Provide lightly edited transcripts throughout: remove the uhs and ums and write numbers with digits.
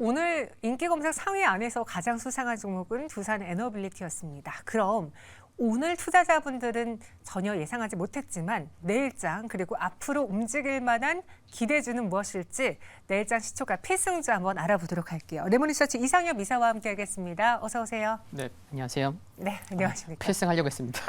오늘 인기 검색 상위 안에서 가장 수상한 종목은 두산 에너빌리티였습니다. 그럼 오늘 투자자분들은 전혀 예상하지 못했지만 내일장 그리고 앞으로 움직일 만한 기대주는 무엇일지 내일장 시초가 필승주 한번 알아보도록 할게요. 레몬리서치 이상엽 이사와 함께하겠습니다. 어서 오세요. 네, 안녕하세요. 네, 안녕하십니까. 필승하려고 했습니다.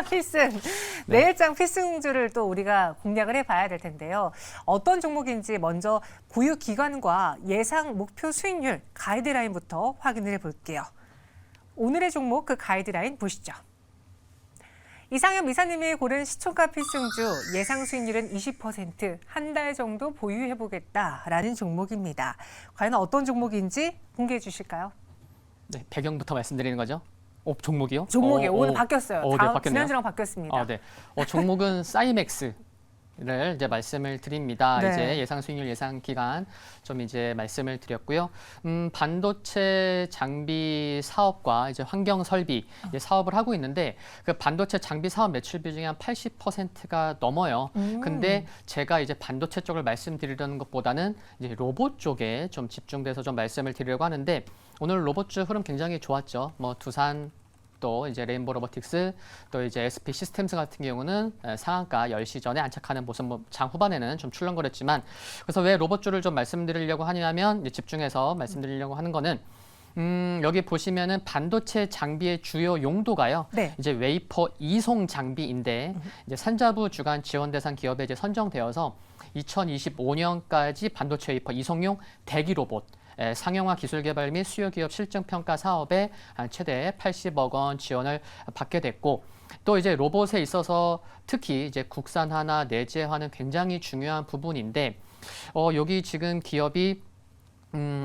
필승. 네. 내일장 필승주를 또 우리가 공략을 해봐야 될 텐데요. 어떤 종목인지 먼저 보유 기간과 예상 목표 수익률 가이드라인부터 확인을 해볼게요. 오늘의 종목 그 가이드라인 보시죠. 이상엽 이사님이 고른 시초가 필승주 예상 수익률은 20% 한 달 정도 보유해보겠다라는 종목입니다. 과연 어떤 종목인지 공개해 주실까요? 네, 배경부터 말씀드리는 거죠. 종목이요? 종목이 오늘 바뀌었어요. 네, 바뀌었네요. 지난주랑 바뀌었습니다. 네. 종목은 사이맥스를 이제 말씀을 드립니다. 네. 이제 예상 수익률, 예상 기간 좀 이제 말씀을 드렸고요. 반도체 장비 사업과 이제 환경 설비 이제 사업을 하고 있는데 그 반도체 장비 사업 매출비 중에 한 80%가 넘어요. 근데 제가 이제 반도체 쪽을 말씀드리려는 것보다는 이제 로봇 쪽에 좀 집중돼서 좀 말씀을 드리려고 하는데 오늘 로봇주 흐름 굉장히 좋았죠. 뭐 두산 또 이제 레인보우 로보틱스 또 이제 SP 시스템스 같은 경우는 상한가 10시 전에 안착하는 모습, 장 후반에는 좀 출렁거렸지만 그래서 왜 로봇주를 좀 말씀드리려고 하냐면 이제 집중해서 말씀드리려고 하는 거는 여기 보시면은 반도체 장비의 주요 용도가요. 네. 이제 웨이퍼 이송 장비인데 이제 산자부 주간 지원 대상 기업에 이제 선정되어서 2025년까지 반도체 웨이퍼 이송용 대기 로봇 상용화 기술 개발 및 수요 기업 실증 평가 사업에 최대 80억 원 지원을 받게 됐고 또 이제 로봇에 있어서 특히 이제 국산화나 내재화는 굉장히 중요한 부분인데 여기 지금 기업이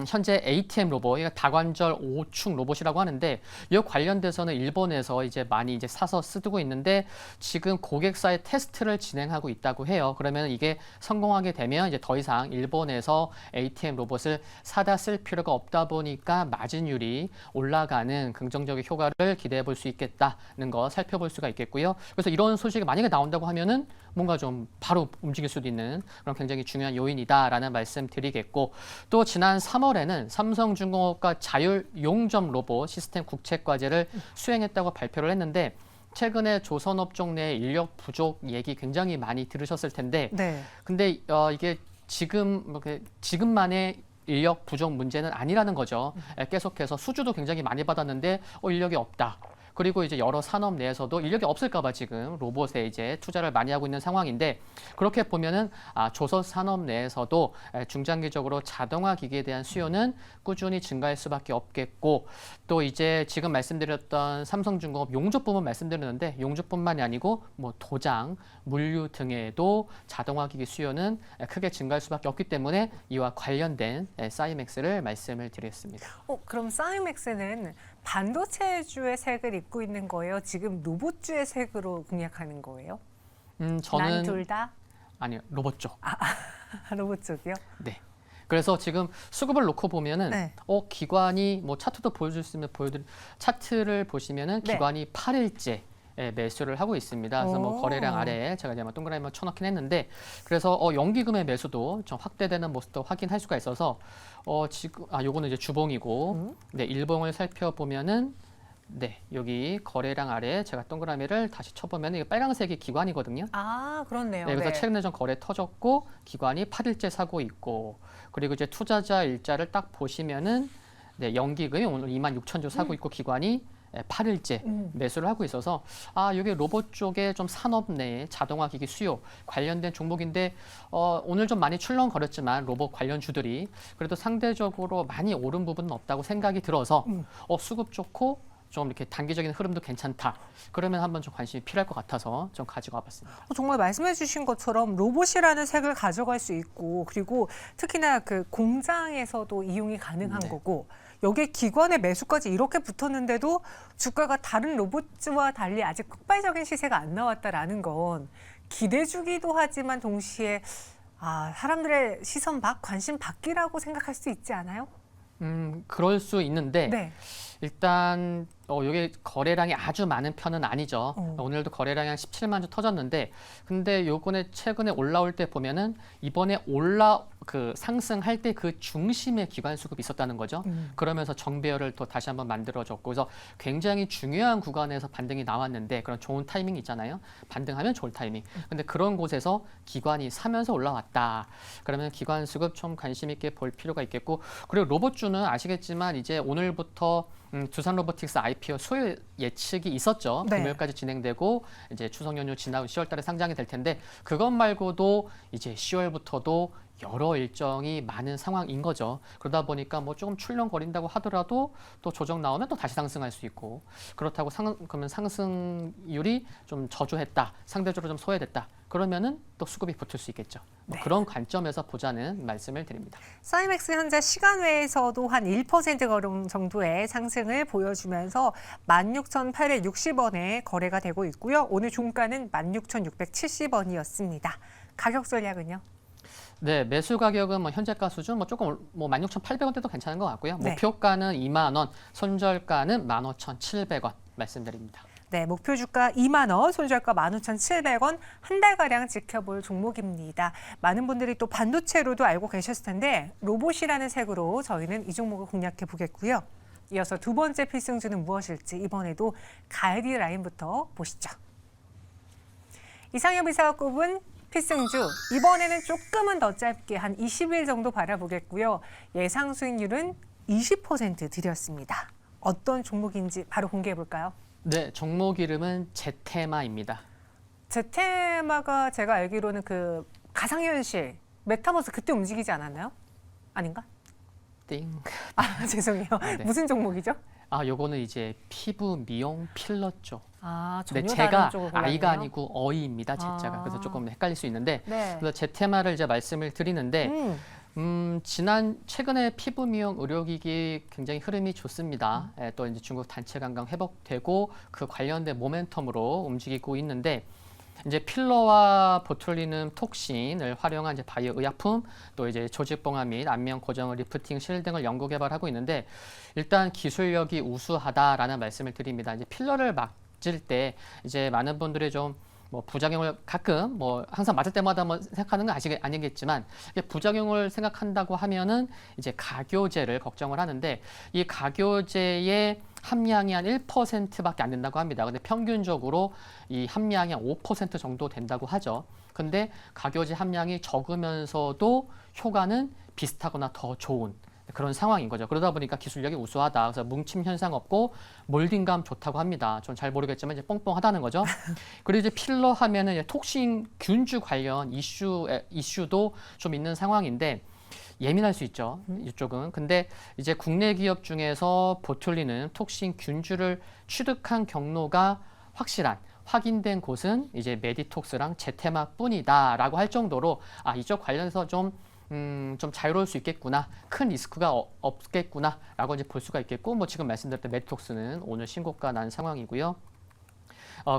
현재 ATM 로봇, 이거 다관절 5축 로봇이라고 하는데 이 관련돼서는 일본에서 이제 많이 이제 사서 쓰고 있는데 지금 고객사의 테스트를 진행하고 있다고 해요. 그러면 이게 성공하게 되면 이제 더 이상 일본에서 ATM 로봇을 사다 쓸 필요가 없다 보니까 마진율이 올라가는 긍정적인 효과를 기대해 볼 수 있겠다는 거 살펴볼 수가 있겠고요. 그래서 이런 소식이 만약에 나온다고 하면은 뭔가 좀 바로 움직일 수도 있는 그런 굉장히 중요한 요인이다라는 말씀 드리겠고 또 지난 3월에는 삼성중공업과 자율 용접 로봇 시스템 국책과제를 수행했다고 발표를 했는데 최근에 조선업종 내 인력 부족 얘기 굉장히 많이 들으셨을 텐데 네. 근데 이게 지금만의 인력 부족 문제는 아니라는 거죠. 계속해서 수주도 굉장히 많이 받았는데 인력이 없다. 그리고 이제 여러 산업 내에서도 인력이 없을까봐 지금 로봇에 이제 투자를 많이 하고 있는 상황인데 그렇게 보면은 조선 산업 내에서도 중장기적으로 자동화 기기에 대한 수요는 꾸준히 증가할 수밖에 없겠고 또 이제 지금 말씀드렸던 삼성중공업 용접 부분 말씀드렸는데 용접뿐만이 아니고 뭐 도장, 물류 등에도 자동화 기기 수요는 크게 증가할 수밖에 없기 때문에 이와 관련된 사이맥스를 말씀을 드렸습니다. 그럼 사이맥스는 반도체주의 색을 입고 있는 거예요? 지금 로봇주의 색으로 공략하는 거예요? 저는 난 둘 다? 아니요, 로봇 쪽. 로봇 쪽이요? 네. 그래서 지금 수급을 놓고 보면은 네. 기관이 뭐 차트도 보여줄 수 있으면 차트를 보시면은 네. 기관이 8일째 매수를 하고 있습니다. 그래서 뭐 오. 거래량 아래에 제가 이제 동그라미 쳐넣긴 했는데 그래서 연기금의 매수도 좀 확대되는 모습도 확인할 수가 있어서 지금 요거는 이제 주봉이고 네, 일봉을 살펴보면은 네, 여기 거래량 아래 제가 동그라미를 다시 쳐보면 이게 빨간색이 기관이거든요. 그렇네요. 네, 그래서 네. 최근에 좀 거래 터졌고 기관이 8일째 사고 있고 그리고 이제 투자자 일자를 딱 보시면은 네, 연기금이 오늘 26,000주 사고 있고 기관이 8일째 매수를 하고 있어서 여기 로봇 쪽에 좀 산업 내 자동화 기기 수요 관련된 종목인데 오늘 좀 많이 출렁거렸지만 로봇 관련 주들이 그래도 상대적으로 많이 오른 부분은 없다고 생각이 들어서 수급 좋고 좀 이렇게 단기적인 흐름도 괜찮다. 그러면 한번 좀 관심이 필요할 것 같아서 좀 가지고 와봤습니다. 정말 말씀해 주신 것처럼 로봇이라는 색을 가져갈 수 있고 그리고 특히나 그 공장에서도 이용이 가능한 네. 거고 여기에 기관의 매수까지 이렇게 붙었는데도 주가가 다른 로봇주와 달리 아직 폭발적인 시세가 안 나왔다라는 건 기대주기도 하지만 동시에 사람들의 시선 관심 받기라고 생각할 수 있지 않아요? 그럴 수 있는데 네. 일단 이게 거래량이 아주 많은 편은 아니죠. 오늘도 거래량이 한 17만 주 터졌는데, 근데 요번에 최근에 올라올 때 보면은 이번에 상승할 때 그 중심에 기관 수급이 있었다는 거죠. 그러면서 정배열을 또 다시 한번 만들어줬고, 그래서 굉장히 중요한 구간에서 반등이 나왔는데, 그런 좋은 타이밍 있잖아요. 반등하면 좋을 타이밍. 근데 그런 곳에서 기관이 사면서 올라왔다. 그러면 기관 수급 좀 관심 있게 볼 필요가 있겠고, 그리고 로봇주는 아시겠지만 이제 오늘부터 두산 로보틱스 IPO 수요 예측이 있었죠. 네. 금요일까지 진행되고 이제 추석 연휴 지나고 10월 달에 상장이 될 텐데, 그것 말고도 이제 10월부터도 여러 일정이 많은 상황인 거죠. 그러다 보니까 뭐 조금 출렁거린다고 하더라도 또 조정 나오면 또 다시 상승할 수 있고, 그렇다고 그러면 상승률이 좀 저조했다, 상대적으로 좀 소외됐다, 그러면은 또 수급이 붙을 수 있겠죠. 뭐 네. 그런 관점에서 보자는 말씀을 드립니다. 사이맥스 현재 시간외에서도 한 1% 정도의 상승을 보여주면서 16,860원에 거래가 되고 있고요. 오늘 종가는 16,670원이었습니다. 가격 전략은요? 네, 매수 가격은 뭐 현재가 수준 조금 16,800원대도 괜찮은 것 같고요. 네. 목표가는 2만 원, 손절가는 15,700원 말씀드립니다. 네, 목표 주가 2만 원, 손절가 15,700원, 한 달가량 지켜볼 종목입니다. 많은 분들이 또 반도체로도 알고 계셨을 텐데 로봇이라는 색으로 저희는 이 종목을 공략해 보겠고요. 이어서 두 번째 필승주는 무엇일지 이번에도 가이드라인부터 보시죠. 이상엽 이사가 꼽은 필승주, 이번에는 조금은 더 짧게 한 20일 정도 바라보겠고요. 예상 수익률은 20% 드렸습니다. 어떤 종목인지 바로 공개해 볼까요? 네, 종목 이름은 제테마입니다. 제테마가 제가 알기로는 그 가상현실, 메타버스 그때 움직이지 않았나요? 아닌가? 띵. 아, 죄송해요. 네. 무슨 종목이죠? 요거는 이제 피부 미용 필러 쪽. 아, 네, 전혀 제가 다른 쪽을 골랐네요. 아이가 아니고 어이입니다, 제자가. 아. 그래서 조금 헷갈릴 수 있는데, 네. 그래서 제테마를 이제 말씀을 드리는데, 최근에 피부 미용 의료기기 굉장히 흐름이 좋습니다. 또 이제 중국 단체 관광 회복되고 그 관련된 모멘텀으로 움직이고 있는데, 이제 필러와 보툴리눔 톡신을 활용한 이제 바이오 의약품, 또 이제 조직 봉합 및 안면 고정, 리프팅, 실 등을 연구 개발하고 있는데, 일단 기술력이 우수하다라는 말씀을 드립니다. 이제 필러를 맞을 때 이제 많은 분들이 좀 부작용을 가끔 항상 맞을 때마다 생각하는 건 아니겠지만, 이게 부작용을 생각한다고 하면은 이제 가교제를 걱정을 하는데, 이 가교제의 함량이 한 1%밖에 안 된다고 합니다. 근데 평균적으로 이 함량이 한 5% 정도 된다고 하죠. 근데 가교제 함량이 적으면서도 효과는 비슷하거나 더 좋은 그런 상황인 거죠. 그러다 보니까 기술력이 우수하다. 그래서 뭉침 현상 없고 몰딩감 좋다고 합니다. 전 잘 모르겠지만 이제 뻥뻥하다는 거죠. 그리고 이제 필러 하면은 이제 톡신 균주 관련 이슈도 좀 있는 상황인데, 예민할 수 있죠, 이쪽은. 근데 이제 국내 기업 중에서 보툴리는 톡신 균주를 취득한 경로가 확인된 곳은 이제 메디톡스랑 제테마뿐이다라고 할 정도로 이쪽 관련해서 좀 자유로울 수 있겠구나, 큰 리스크가 없겠구나라고 이제 볼 수가 있겠고, 지금 말씀드렸던 메디톡스는 오늘 신고가 난 상황이고요.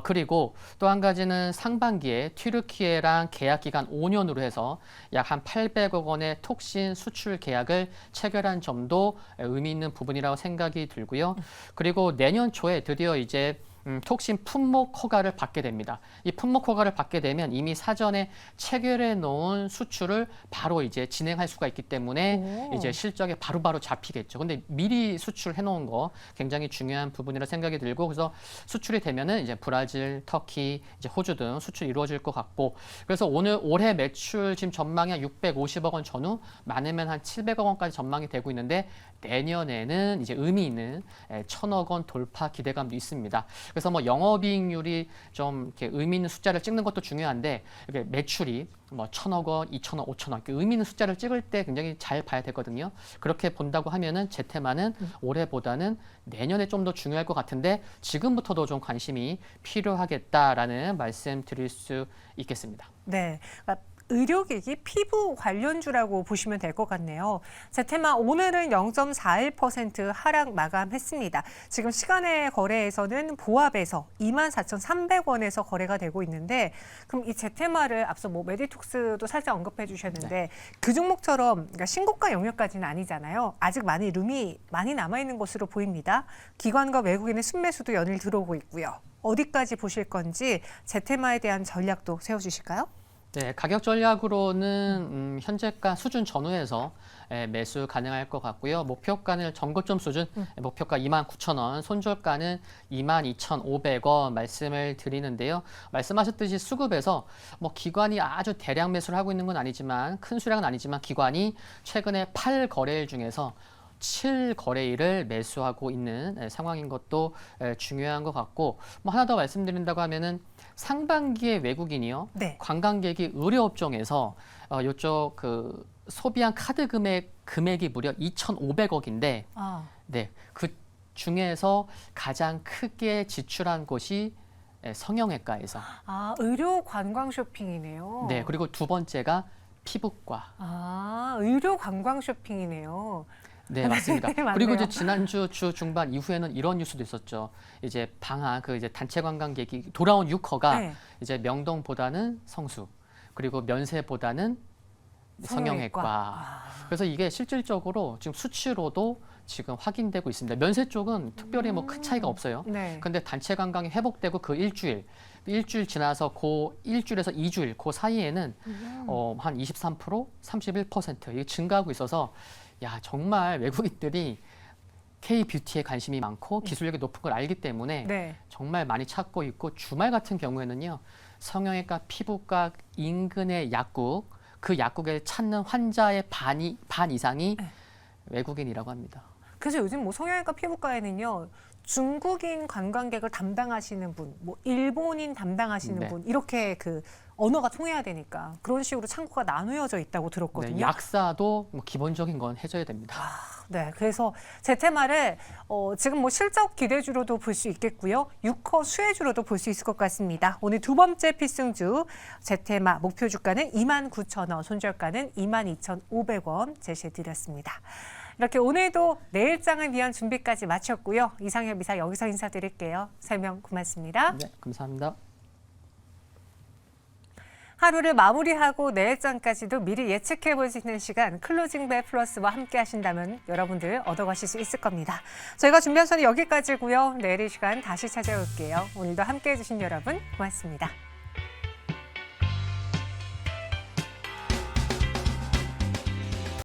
그리고 또 한 가지는 상반기에 튀르키예랑 계약 기간 5년으로 해서 약 한 800억 원의 톡신 수출 계약을 체결한 점도 의미 있는 부분이라고 생각이 들고요. 그리고 내년 초에 드디어 이제 톡신 품목 허가를 받게 됩니다. 이 품목 허가를 받게 되면 이미 사전에 체결해 놓은 수출을 바로 이제 진행할 수가 있기 때문에 이제 실적에 바로바로 잡히겠죠. 근데 미리 수출해 놓은 거 굉장히 중요한 부분이라 생각이 들고, 그래서 수출이 되면은 이제 브라질, 터키, 이제 호주 등 수출이 이루어질 것 같고, 그래서 올해 매출 지금 전망이 한 650억 원 전후, 많으면 한 700억 원까지 전망이 되고 있는데, 내년에는 이제 의미 있는 1,000억 원 돌파 기대감도 있습니다. 그래서 영업이익률이 좀 이렇게 의미 있는 숫자를 찍는 것도 중요한데, 이렇게 매출이 1,000억 원, 2,000억, 5,000억 이렇게 의미 있는 숫자를 찍을 때 굉장히 잘 봐야 되거든요. 그렇게 본다고 하면은 제테마는 올해보다는 내년에 좀 더 중요할 것 같은데, 지금부터도 좀 관심이 필요하겠다라는 말씀 드릴 수 있겠습니다. 네, 그러니까 의료기기, 피부 관련주라고 보시면 될 것 같네요. 제테마 오늘은 0.41% 하락 마감했습니다. 지금 시간의 거래에서는 보합에서 24,300원에서 거래가 되고 있는데, 그럼 이 제테마를 앞서 뭐 메디톡스도 살짝 언급해 주셨는데 그 종목처럼 그러니까 신고가 영역까지는 아니잖아요. 아직 많이 룸이 많이 남아 있는 것으로 보입니다. 기관과 외국인의 순매수도 연일 들어오고 있고요. 어디까지 보실 건지 제테마에 대한 전략도 세워주실까요? 네, 가격 전략으로는 현재가 수준 전후에서 매수 가능할 것 같고요. 목표가는 전고점 수준, 목표가 29,000원, 손절가는 22,500원 말씀을 드리는데요. 말씀하셨듯이 수급에서 뭐 기관이 아주 대량 매수를 하고 있는 건 아니지만, 큰 수량은 아니지만 기관이 최근에 8거래일 중에서 7거래일을 매수하고 있는 상황인 것도 중요한 것 같고, 뭐 하나 더 말씀드린다고 하면은 상반기에 외국인이요, 네. 관광객이 의료업종에서 이쪽 그 소비한 카드 금액이 무려 2,500억인데, 네, 그 중에서 가장 크게 지출한 곳이 성형외과에서. 의료 관광 쇼핑이네요. 네, 그리고 두 번째가 피부과. 의료 관광 쇼핑이네요. 네, 맞습니다. 네, 맞네요. 그리고 이제 지난주 주 중반 이후에는 이런 뉴스도 있었죠. 이제 방학 그 이제 단체 관광객이 돌아온 유커가 네. 이제 명동보다는 성수, 그리고 면세보다는 성형외과. 성형외과. 그래서 이게 실질적으로 지금 수치로도 지금 확인되고 있습니다. 면세 쪽은 특별히 뭐 큰 차이가 없어요. 네. 근데 단체 관광이 회복되고 그 일주일 지나서 그 일주일에서 2주일 그 사이에는 한 23%, 31% 이게 증가하고 있어서, 야, 정말 외국인들이 K-뷰티에 관심이 많고 기술력이 높은 걸 알기 때문에 네. 정말 많이 찾고 있고, 주말 같은 경우에는요, 성형외과, 피부과 인근의 약국, 그 약국에 찾는 환자의 반 이상이 네. 외국인이라고 합니다. 그래서 요즘 뭐 성형외과 피부과에는요, 중국인 관광객을 담당하시는 분, 뭐 일본인 담당하시는 네. 분, 이렇게 그 언어가 통해야 되니까 그런 식으로 창구가 나누어져 있다고 들었거든요. 네, 약사도 뭐 기본적인 건 해줘야 됩니다. 네, 그래서 제테마를 지금 뭐 실적 기대주로도 볼 수 있겠고요. 유커 수혜주로도 볼 수 있을 것 같습니다. 오늘 두 번째 필승주 제테마 목표 주가는 29,000원, 손절가는 22,500원 제시해드렸습니다. 이렇게 오늘도 내일장을 위한 준비까지 마쳤고요. 이상엽 이사 여기서 인사드릴게요. 설명 고맙습니다. 네, 감사합니다. 하루를 마무리하고 내일장까지도 미리 예측해 볼 수 있는 시간, 클로징 벨 플러스와 함께 하신다면 여러분들 얻어가실 수 있을 겁니다. 저희가 준비한 선은 여기까지고요. 내일 이 시간 다시 찾아올게요. 오늘도 함께 해주신 여러분 고맙습니다.